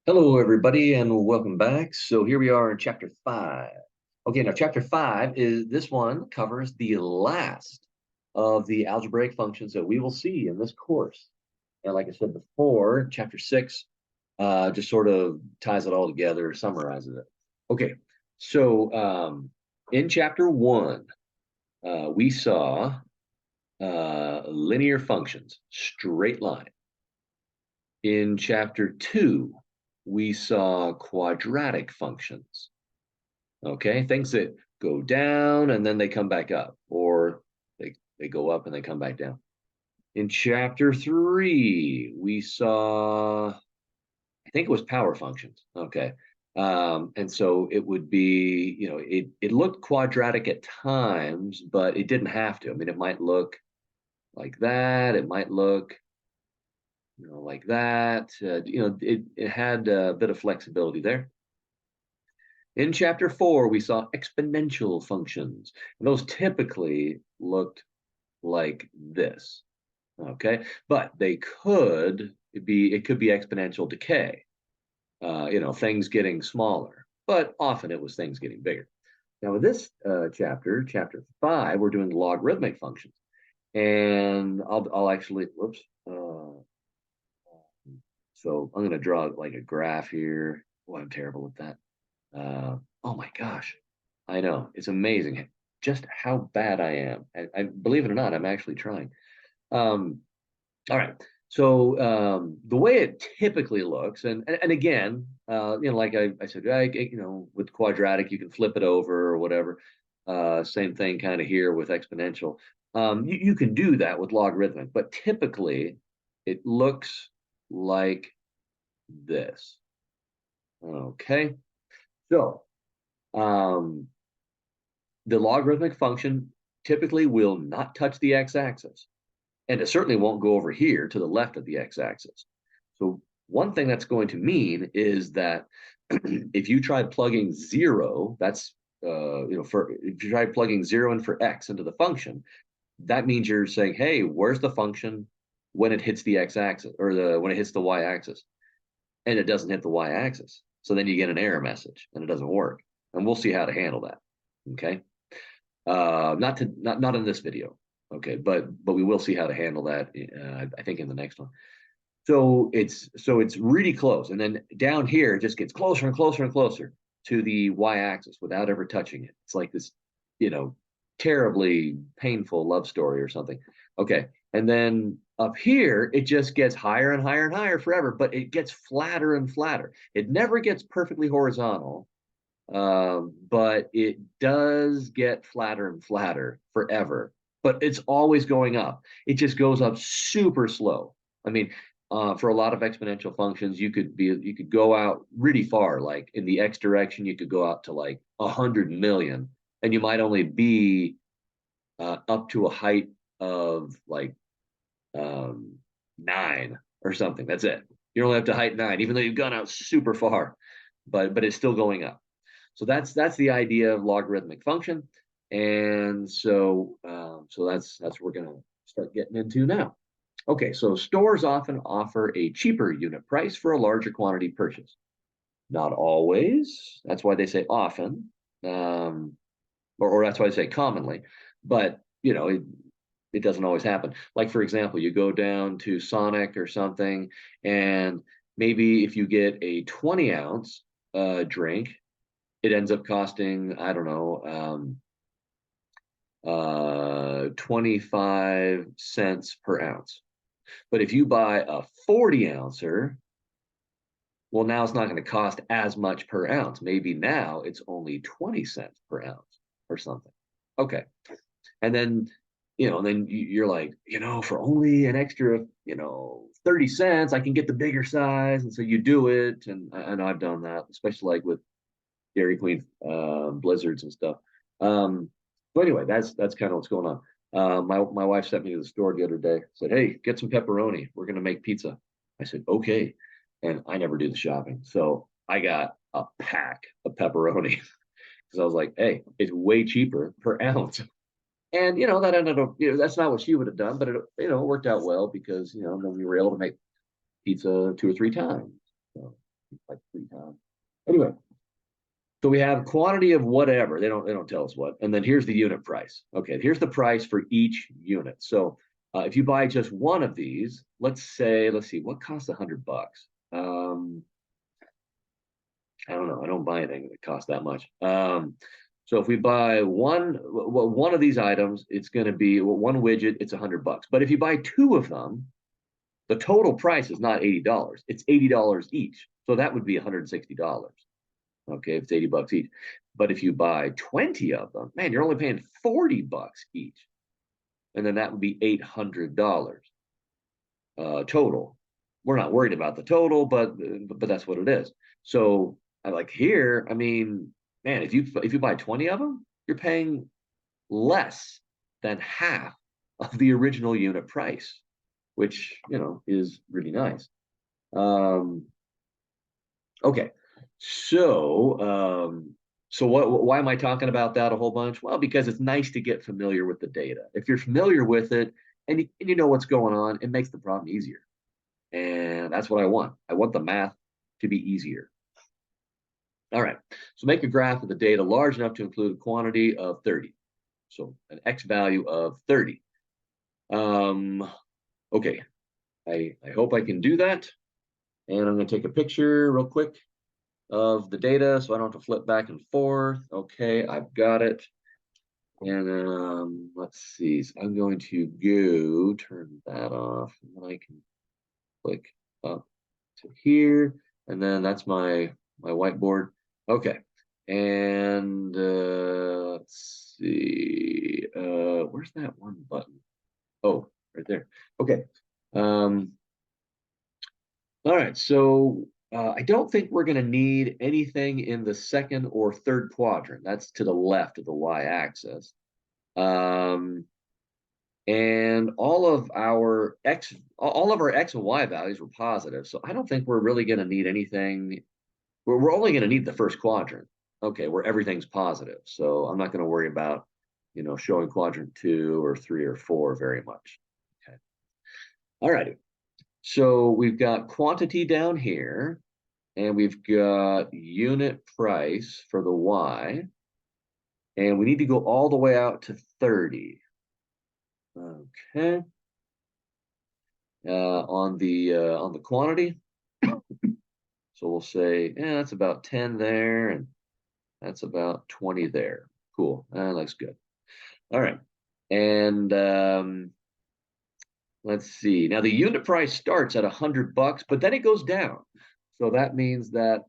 Hello, everybody, and welcome back. So here we are in chapter 5. Okay, now chapter 5 is this one covers the last of the algebraic functions that we will see in this course. And like I said before, chapter 6 just sort of ties it all together, summarizes it. Okay, so in chapter 1, we saw linear functions, straight line. In chapter 2, we saw quadratic functions. Okay, things that go down and then they come back up, or they go up and they come back down. In chapter 3, we saw, I think it was power functions. Okay. And so it would be, it looked quadratic at times, but it didn't have to. I mean, it might look like that. It might look like that. It had a bit of flexibility there. In chapter 4, we saw exponential functions. And those typically looked like this. Okay, but it could be exponential decay. Things getting smaller, but often it was things getting bigger. Now, in this chapter 5, we're doing logarithmic functions, and I'll actually, whoops. So I'm going to draw like a graph here. Oh, I'm terrible at that. Oh my gosh, I know, it's amazing just how bad I am. I believe it or not, I'm actually trying. Um, all right. So the way it typically looks, and again, like I said, with quadratic, you can flip it over or whatever. Same thing kind of here with exponential. You can do that with logarithmic, but typically it looks like this. Okay. So um, the logarithmic function typically will not touch the x-axis, and it certainly won't go over here to the left of the x-axis. So one thing that's going to mean is that if you try plugging zero, that's if you try plugging zero in for x into the function, that means you're saying, hey, where's the function when it hits the x-axis or when it hits the y-axis, and it doesn't hit the y-axis. So then you get an error message, and it doesn't work. And we'll see how to handle that. Okay. Not in this video. Okay, but we will see how to handle that. I think in the next one. So it's really close, and then down here it just gets closer and closer and closer to the y-axis without ever touching it. It's like this, you know, terribly painful love story or something. Okay, and then up here it just gets higher and higher and higher forever, but it gets flatter and flatter. It never gets perfectly horizontal, but it does get flatter and flatter forever. But it's always going up. It just goes up super slow. I mean, for a lot of exponential functions, you could go out really far, like in the x direction, you could go out to like 100 million, and you might only be up to a height of like 9 or something. That's it. You're only up to height 9, even though you've gone out super far, but it's still going up. So that's the idea of logarithmic function, and so that's what we're going to start getting into now. Okay, so stores often offer a cheaper unit price for a larger quantity purchase. Not always. That's why they say often, or that's why they say commonly. But it doesn't always happen. Like for example, you go down to Sonic or something, and maybe if you get a 20-ounce drink, it ends up costing, I don't know, 25 cents per ounce. But if you buy a 40-ouncer, well, now it's not going to cost as much per ounce. Maybe now it's only 20 cents per ounce or something. Okay. And then, then you're like, for only an extra, 30 cents, I can get the bigger size. And so you do it. And I know I've done that, especially like with Dairy Queen blizzards and stuff. So anyway, that's kind of what's going on. My wife sent me to the store the other day. Said, "Hey, get some pepperoni. We're gonna make pizza." I said, "Okay," and I never do the shopping, so I got a pack of pepperoni because I was like, "Hey, it's way cheaper per ounce." And that ended up, that's not what she would have done, but it worked out well because then we were able to make pizza 2 or 3 times. So, like 3 times. Anyway, so we have quantity of whatever. They don't tell us what. And then here's the unit price. Okay, here's the price for each unit. So if you buy just one of these, let's see, what costs $100? I don't know. I don't buy anything that costs that much. So if we buy one of these items, it's going to be one widget. It's $100. But if you buy two of them, the total price is not $80. It's $80 each. So that would be $160. Okay, if it's $80 each. But if you buy 20 of them, man, you're only paying $40 each. And then that would be $800 total. We're not worried about the total, but that's what it is. So I like here, I mean, man, if you buy 20 of them, you're paying less than half of the original unit price, which is really nice. Okay, so why am I talking about that a whole bunch? Well, because it's nice to get familiar with the data. If you're familiar with it and you know what's going on, it makes the problem easier. And that's what I want. I want the math to be easier. All right, so make a graph of the data large enough to include a quantity of 30. So an x value of 30. Okay, I hope I can do that. And I'm going to take a picture real quick of the data so I don't have to flip back and forth. Okay, I've got it. And let's see. So I'm going to go turn that off. And then I can click up to here. And then that's my whiteboard. Okay. And let's see. Where's that one button? Oh, right there. Okay. All right. So I don't think we're going to need anything in the second or third quadrant. That's to the left of the y-axis. And all of our x and y values were positive. So I don't think we're really going to need anything. We're only going to need the first quadrant. Okay, where everything's positive. So I'm not going to worry about, showing quadrant 2 or 3 or 4 very much. Okay. All righty. So we've got quantity down here, and we've got unit price for the y, and we need to go all the way out to 30. Okay. On the quantity, so we'll say, yeah, that's about 10 there, and that's about 20 there. Cool. That looks good. All right. And let's see. Now the unit price starts at $100, but then it goes down. So that means that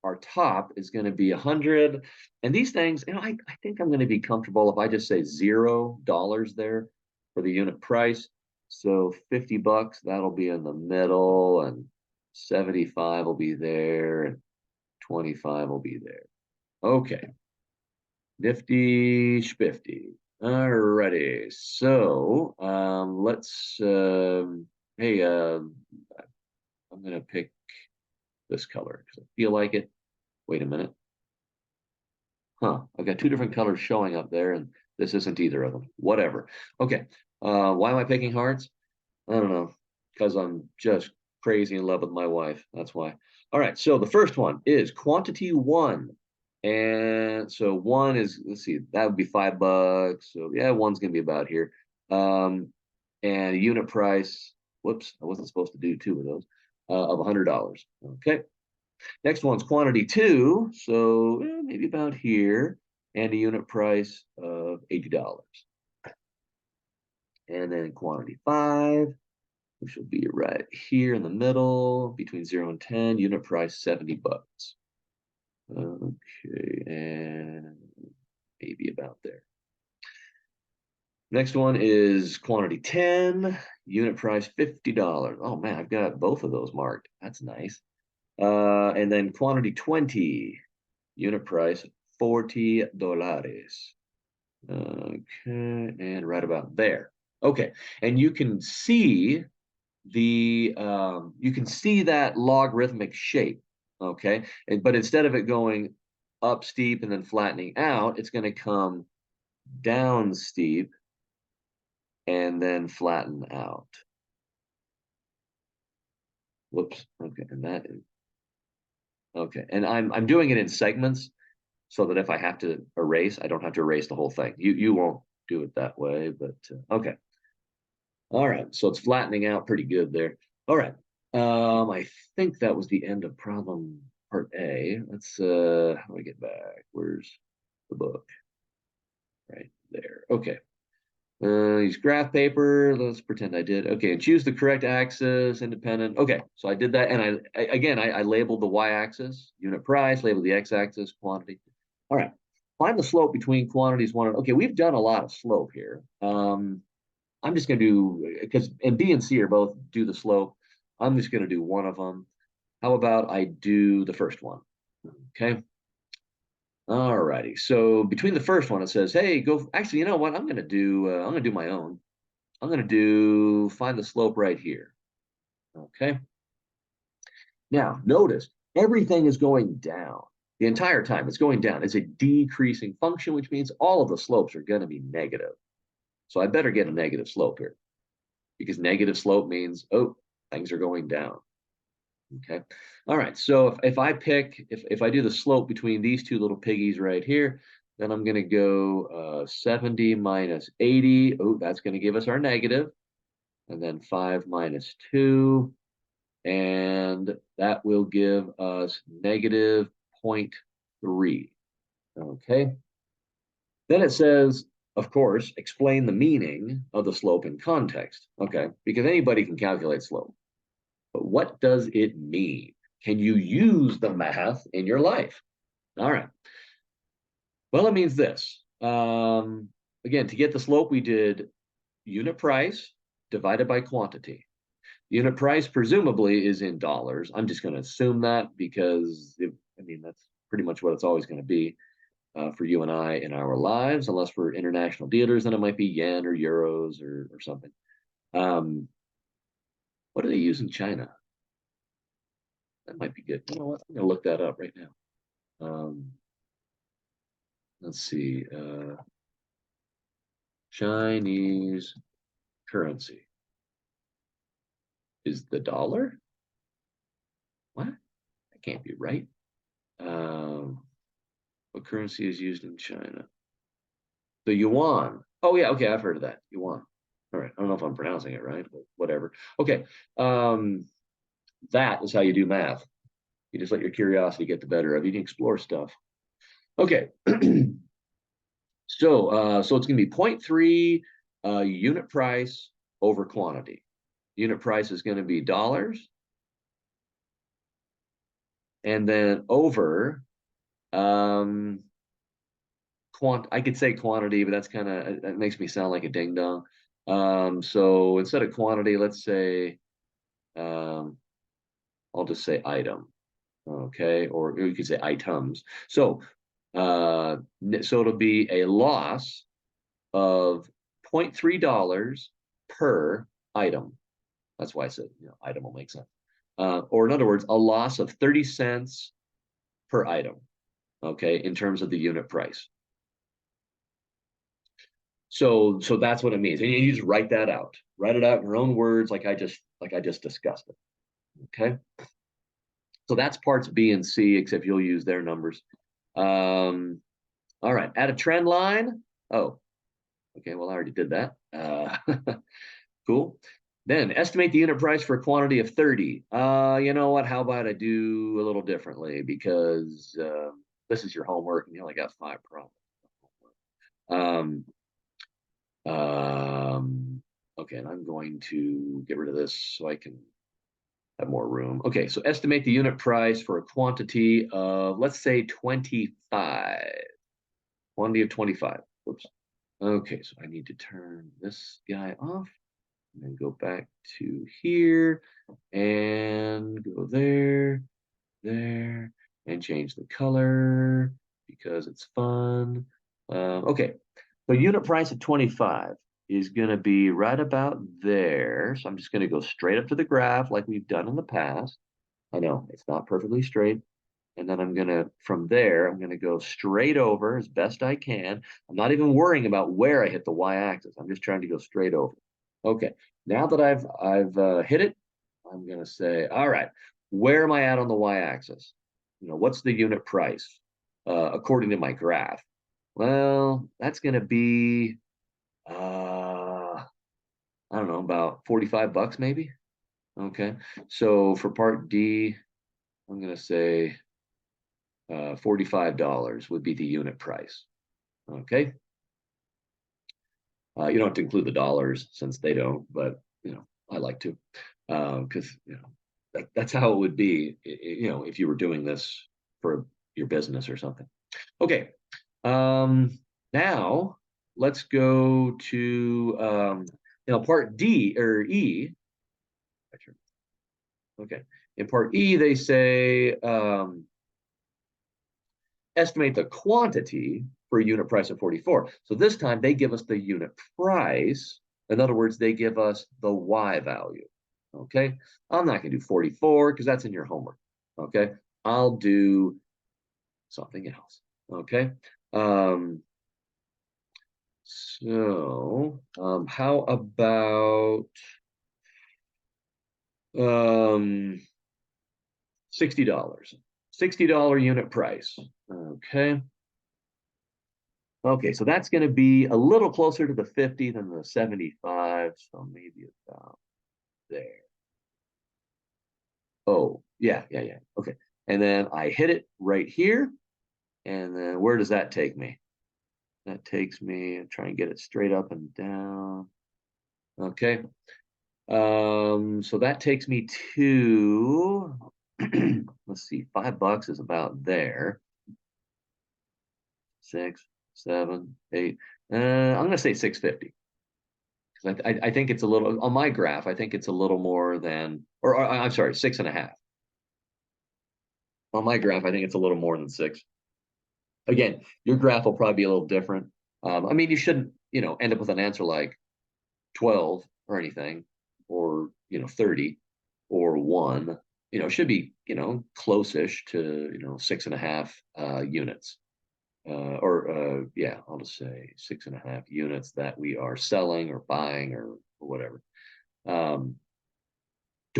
our top is going to be 100. And these things, I think I'm going to be comfortable if I just say $0 there for the unit price. So $50, that'll be in the middle, and 75 will be there, and 25 will be there. Okay. Nifty schpifty. Alrighty. So let's hey, I'm gonna pick this color because I feel like it. Wait a minute. Huh, I've got two different colors showing up there, and this isn't either of them. Whatever. Okay. Why am I picking hearts? I don't know. Because I'm just crazy in love with my wife. That's why. All right. So the first one is quantity 1. And so 1 is, let's see, that would be $5. So yeah, 1's gonna be about here. And unit price, whoops, I wasn't supposed to do 2 of those, of $100. Okay. Next one's quantity 2, so maybe about here, and a unit price of $80. And then quantity 5, which will be right here in the middle, between 0 and 10, unit price $70. Okay, and maybe about there. Next one is quantity 10, unit price $50. Oh man, I've got both of those marked. That's nice. And then quantity 20, unit price $40. Okay, and right about there. Okay, and you can see that logarithmic shape. Okay, but instead of it going up steep and then flattening out, it's going to come down steep and then flatten out. Whoops. Okay, and that is Okay, and I'm doing it in segments so that if I have to erase, I don't have to erase the whole thing. You won't do it that way, but okay. All right, so it's flattening out pretty good there. All right, I think that was the end of problem part A. Let's how do I get back? Where's the book? Right there. Okay. Use graph paper. Let's pretend I did. Okay, and choose the correct axis, independent. Okay, so I did that, and I labeled the y-axis, unit price, labeled the x-axis, quantity. All right, find the slope between quantities one and okay. We've done a lot of slope here. I'm just going to do because and B and C are both do the slope. I'm just going to do one of them. How about I do the first one? Okay. All righty. So between the first one, it says, "Hey, go." Actually, you know what? I'm gonna do my own. I'm gonna do find the slope right here. Okay. Now notice everything is going down the entire time. It's going down. It's a decreasing function, which means all of the slopes are going to be negative. So I better get a negative slope here because negative slope means oh things are going down. Okay. All right. So if I pick, if I do the slope between these two little piggies right here, then I'm going to go 70 minus 80. Oh, that's going to give us our negative. And then 5 minus 2. And that will give us negative 0.3. Okay. Then it says, of course, explain the meaning of the slope in context. Okay. Because anybody can calculate slope. But what does it mean? Can you use the math in your life? All right. Well, it means this. Again, to get the slope, we did unit price divided by quantity. Unit price presumably is in dollars. I'm just going to assume that because, I mean, that's pretty much what it's always going to be for you and I in our lives, unless we're international dealers, then it might be yen or euros or something. What do they use in China? That might be good. You know what? I'm going to look that up right now. Let's see. Chinese currency is the dollar. What? That can't be right. What currency is used in China? The yuan. Oh yeah, okay, I've heard of that. Yuan. All right. I don't know if I'm pronouncing it right, but whatever. Okay. That is how you do math. You just let your curiosity get the better of you. You can explore stuff. Okay. So it's going to be 0.3 unit price over quantity. Unit price is going to be dollars. And then over I could say quantity, but that's kind of that makes me sound like a ding dong. So instead of quantity, let's say I'll just say item. Okay, or you could say items. So so it'll be a loss of $0.3 per item. That's why I said, item will make sense. Or in other words, a loss of 30 cents per item, okay, in terms of the unit price. So that's what it means. And you just write that out. Write it out in your own words like I just discussed it. Okay. So that's parts B and C, except you'll use their numbers. All right. Add a trend line. Oh, okay. Well, I already did that. Cool. Then estimate the unit price for a quantity of 30. You know what? How about I do a little differently because this is your homework and you only got 5 problems. Okay, and I'm going to get rid of this so I can have more room. Okay, so estimate the unit price for a quantity of, let's say 25. Quantity of 25. Whoops. Okay, so I need to turn this guy off and then go back to here and go there, there, and change the color because it's fun. Okay, so unit price of 25 is going to be right about there. So I'm just going to go straight up to the graph like we've done in the past. I know it's not perfectly straight. And then I'm going to, from there, I'm going to go straight over as best I can. I'm not even worrying about where I hit the y-axis. I'm just trying to go straight over. Okay, now that I've hit it, I'm going to say, all right, where am I at on the y-axis? what's the unit price according to my graph? Well, that's going to be, I don't know, about 45 bucks maybe. Okay. So for part D, I'm going to say $45 would be the unit price. Okay. You don't have to include the dollars since they don't, but I like to, because that's how it would be, if you were doing this for your business or something. Okay. Now let's go to part D or E. Okay. In part E, they say estimate the quantity for a unit price of 44. So this time they give us the unit price. In other words, they give us the Y value. Okay. I'm not going to do 44 because that's in your homework. Okay. I'll do something else. Okay. How about $60? $60 unit price. Okay. Okay, so that's going to be a little closer to the 50 than the 75, so maybe about there. Oh, yeah. Okay. And then I hit it right here. And then where does that take me? That takes me, try and get it straight up and down. Okay. So that takes me to, let's see, $5 is about there. 6, 7, 8. I'm gonna say 650. Because I think it's a little on my graph, I think it's a little more than, or I'm sorry, 6.5. On my graph, I think it's a little more than 6. Again, your graph will probably be a little different. I mean, you shouldn't, end up with an answer like 12 or anything, or 30 or 1. It should be, close-ish to 6.5 units. I'll just say 6.5 units that we are selling or buying or whatever. Don't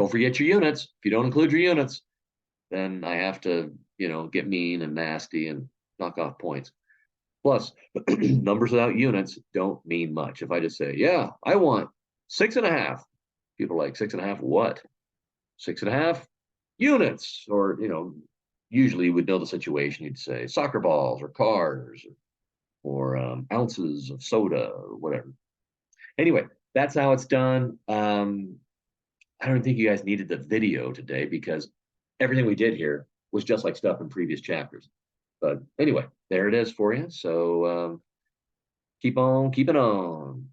forget your units. If you don't include your units, then I have to, get mean and nasty and knock off points. Plus, numbers without units don't mean much. If I just say, yeah, I want 6.5, people are like, 6.5 what? 6.5 units, or usually you would know the situation. You'd say soccer balls or cars or ounces of soda or whatever. Anyway, that's how it's done. I don't think you guys needed the video today because everything we did here was just like stuff in previous chapters. But anyway, there it is for you. So keep on keeping on.